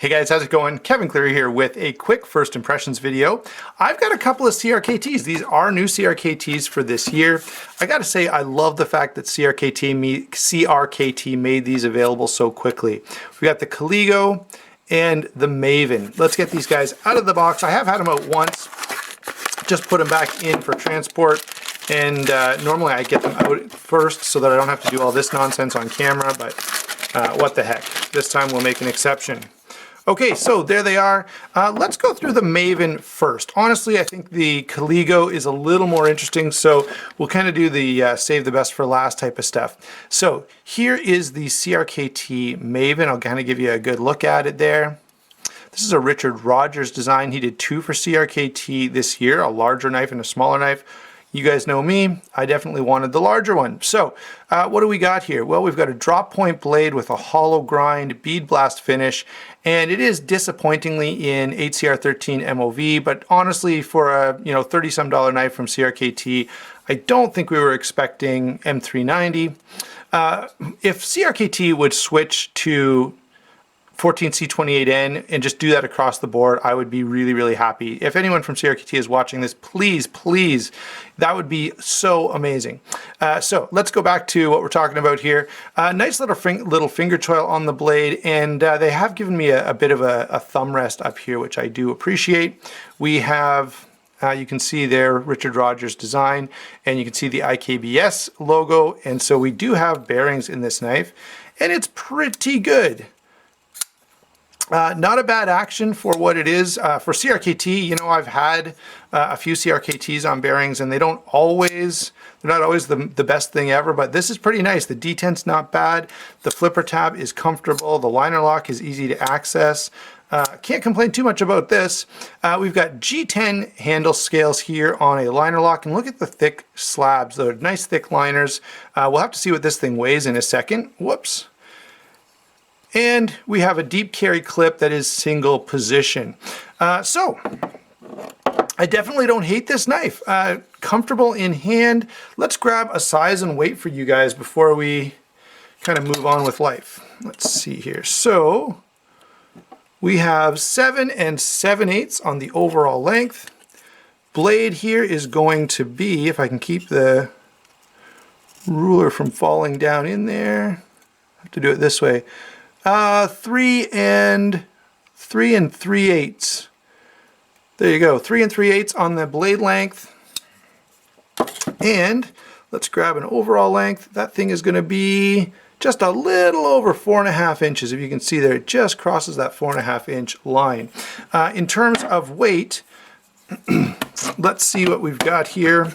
Hey guys, how's it going? Kevin Cleary here with a quick first impressions video. I've got a couple of CRKTs. These are new CRKTs for this year. I gotta say, I love the fact that CRKT made these available so quickly. We got the Caligo and the Maven. Let's get these guys out of the box. I have had them out once, just put them back in for transport. And normally I get them out first so that I don't have to do all this nonsense on camera, but what the heck. This time we'll make an exception. Okay, so there they are. Let's go through the Maven first. Honestly, I think the Caligo is a little more interesting, so we'll kind of do the save the best for last type of stuff. So here is the CRKT Maven. I'll kind of give you a good look at it there. This is a Richard Rogers design. He did two for CRKT this year, a larger knife and a smaller knife. You guys know me, I definitely wanted the larger one. So what do we got here? Well, we've got a drop point blade with a hollow grind bead blast finish, and it is disappointingly in HCR13 MOV, but honestly for a $30-some knife from CRKT, I don't think we were expecting M390. If CRKT would switch to 14C28N and just do that across the board, I would be really, really happy. If anyone from CRKT is watching this, please, please, that would be so amazing. So let's go back to what we're talking about here. Nice little finger choil on the blade, and they have given me a bit of a thumb rest up here, which I do appreciate. We have you can see there Richard Rogers design, and you can see the IKBS logo, and so we do have bearings in this knife, and it's pretty good. Not a bad action for what it is. For CRKT, I've had a few CRKTs on bearings, and they're not always the best thing ever, but this is pretty nice. The detent's not bad. The flipper tab is comfortable. The liner lock is easy to access. Can't complain too much about this. We've got G10 handle scales here on a liner lock, and look at the thick slabs. They're nice thick liners. We'll have to see what this thing weighs in a second. Whoops. And we have a deep carry clip that is single position. So I definitely don't hate this knife. Comfortable in hand. Let's grab a size and weight for you guys before we kind of move on with life. Let's see here. So we have 7 7/8 on the overall length. Blade here is going to be, if I can keep the ruler from falling down in there, I have to do it this way. 3 3/8. There you go, 3 3/8 on the blade length. And let's grab an overall length. That thing is going to be just a little over 4.5 inches. If you can see there, it just crosses that 4.5 inch line. In terms of weight, let's see what we've got here.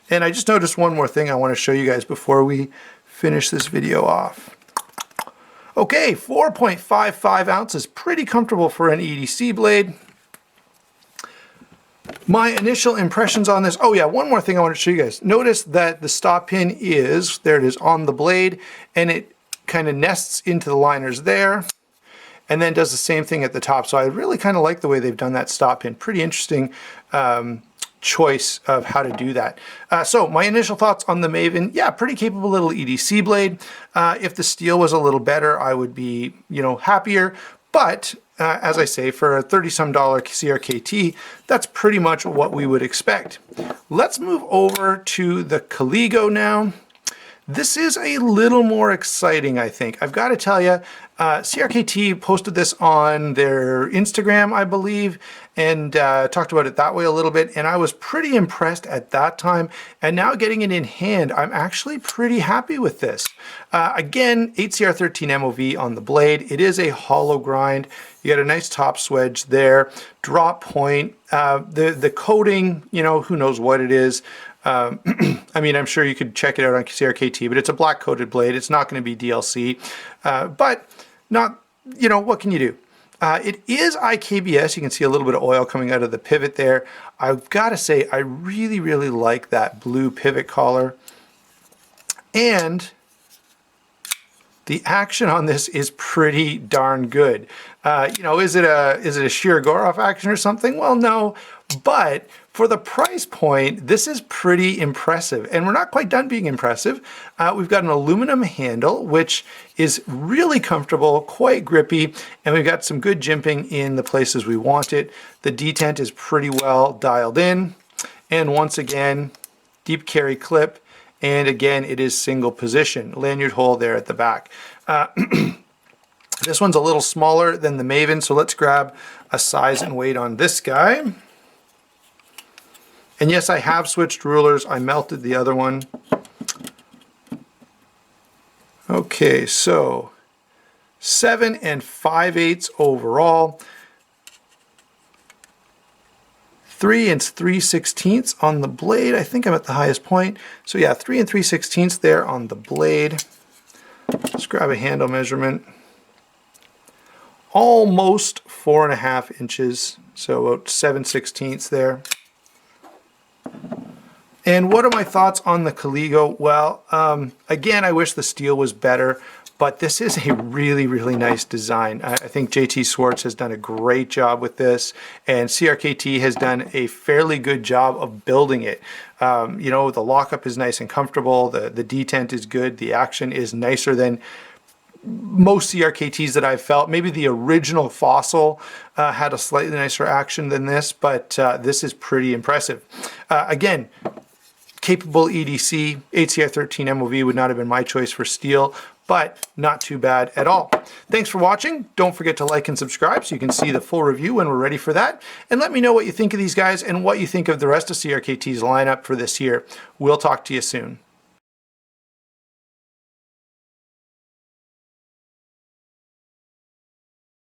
And I just noticed one more thing I want to show you guys before we finish this video off. Okay, 4.55 ounces, pretty comfortable for an EDC blade. My initial impressions on this, oh yeah, one more thing I want to show you guys. Notice that the stop pin is, there it is on the blade, and it kind of nests into the liners there, and then does the same thing at the top. So I really kind of like the way they've done that stop pin. Pretty interesting choice of how to do that. So my initial thoughts on the Maven, yeah, pretty capable little EDC blade. If the steel was a little better, I would be, happier. But as I say, for a $30-some CRKT, that's pretty much what we would expect. Let's move over to the Caligo now. This is a little more exciting, I think. I've got to tell you, CRKT posted this on their Instagram, I believe, and talked about it that way a little bit, and I was pretty impressed at that time. And now getting it in hand, I'm actually pretty happy with this. Again, HCR13 MOV on the blade. It is a hollow grind. You got a nice top swedge there, drop point. The coating, who knows what it is. I mean, I'm sure you could check it out on CRKT, but it's a black coated blade. It's not going to be DLC, but not, what can you do? It is IKBS. You can see a little bit of oil coming out of the pivot there. I've got to say, I really, really like that blue pivot collar. And the action on this is pretty darn good. Is it a sheer gore-off action or something? Well, no, but For the price point, this is pretty impressive, and we're not quite done being impressive. We've got an aluminum handle, which is really comfortable, quite grippy, and we've got some good jimping in the places we want it. The detent is pretty well dialed in, and once again, deep carry clip, and again, it is single position. Lanyard hole there at the back. This one's a little smaller than the Maven, so let's grab a size and weight on this guy. And yes, I have switched rulers. I melted the other one. Okay, so 7 5/8 overall. 3 3/16 on the blade. I think I'm at the highest point. So yeah, 3 3/16 there on the blade. Let's grab a handle measurement. Almost 4.5 inches. So about 7/16 there. And what are my thoughts on the Caligo? Well, again, I wish the steel was better, but this is a really, really nice design. I think JT Swartz has done a great job with this, and CRKT has done a fairly good job of building it. You know, the lockup is nice and comfortable, the detent is good, the action is nicer than most CRKTs that I've felt. Maybe the original Fossil had a slightly nicer action than this, but this is pretty impressive. Again, capable EDC, HCI13 MOV would not have been my choice for steel, but not too bad at all. Thanks for watching. Don't forget to like and subscribe so you can see the full review when we're ready for that. And let me know what you think of these guys and what you think of the rest of CRKT's lineup for this year. We'll talk to you soon.